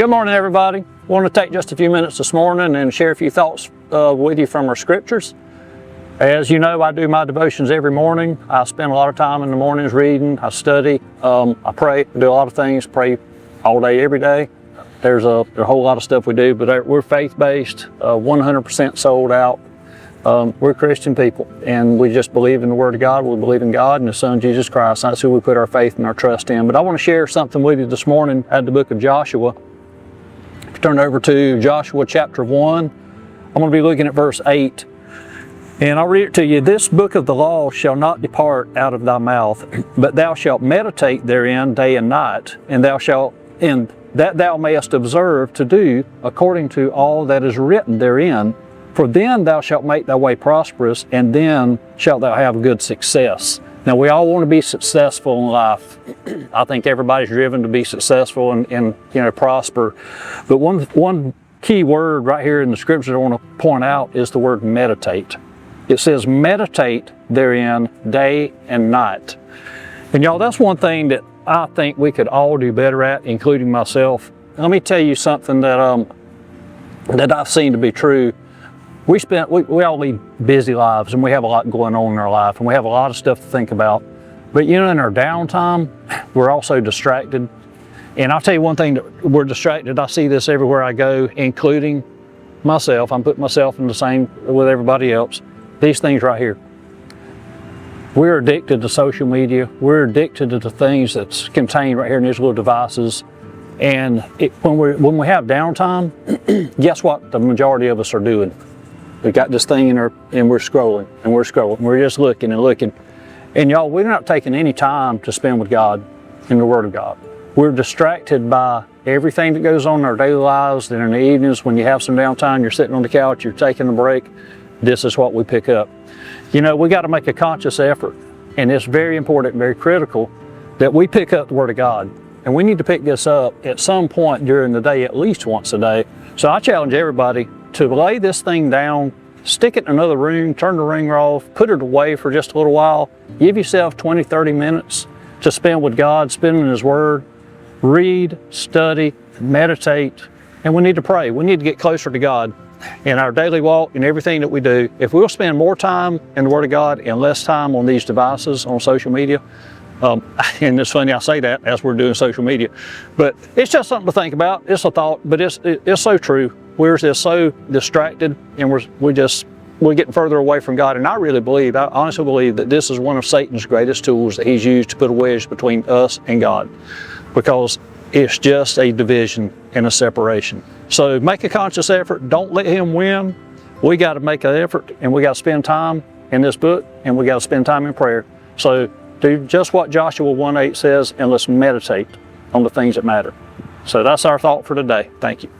Good morning, everybody. I want to take just a few minutes this morning and share a few thoughts with you from our scriptures. As you know, I do my devotions every morning. I spend a lot of time in the mornings reading, I study, I pray, I do a lot of things, pray all day, every day. There's a whole lot of stuff we do, but we're faith-based, 100% sold out. We're Christian people, and we just believe in the Word of God. We believe in God and His Son, Jesus Christ. That's who we put our faith and our trust in. But I want to share something with you this morning out of the book of Joshua. Turn over to Joshua chapter 1. I'm going to be looking at verse 8. And I'll read it to you. This book of the law shall not depart out of thy mouth, but thou shalt meditate therein day and night, and that thou mayest observe to do according to all that is written therein. For then thou shalt make thy way prosperous, and then shalt thou have good success. Now, we all want to be successful in life. I think everybody's driven to be successful and prosper. But one key word right here in the scripture I want to point out is the word meditate. It says meditate therein day and night. And y'all, that's one thing that I think we could all do better at, including myself. Let me tell you something that I've seen to be true. We all lead busy lives, and we have a lot going on in our life, and we have a lot of stuff to think about. But in our downtime, we're also distracted. And I'll tell you one thing, that we're distracted. I see this everywhere I go, including myself. I'm putting myself in the same with everybody else. These things right here. We're addicted to social media. We're addicted to the things that's contained right here in these little devices. And when we have downtime, guess what the majority of us are doing? We got this thing and we're scrolling and we're scrolling. We're just looking and looking. And y'all, we're not taking any time to spend with God in the Word of God. We're distracted by everything that goes on in our daily lives. And in the evenings, when you have some downtime, you're sitting on the couch, you're taking a break. This is what we pick up. We got to make a conscious effort. And it's very important and very critical that we pick up the Word of God. And we need to pick this up at some point during the day, at least once a day. So I challenge everybody to lay this thing down, stick it in another room, turn the ringer off, put it away for just a little while. Give yourself 20, 30 minutes to spend with God, spend in His Word, read, study, meditate, and we need to pray. We need to get closer to God in our daily walk and everything that we do. If we'll spend more time in the Word of God and less time on these devices, on social media, and it's funny I say that as we're doing social media, but it's just something to think about. It's a thought, but it's so true. We're just so distracted, and we're getting further away from God. And I honestly believe that this is one of Satan's greatest tools that he's used to put a wedge between us and God, because it's just a division and a separation. So make a conscious effort. Don't let him win. We got to make an effort, and we got to spend time in this book, and we got to spend time in prayer. So do just what Joshua 1:8 says, and let's meditate on the things that matter. So that's our thought for today. Thank you.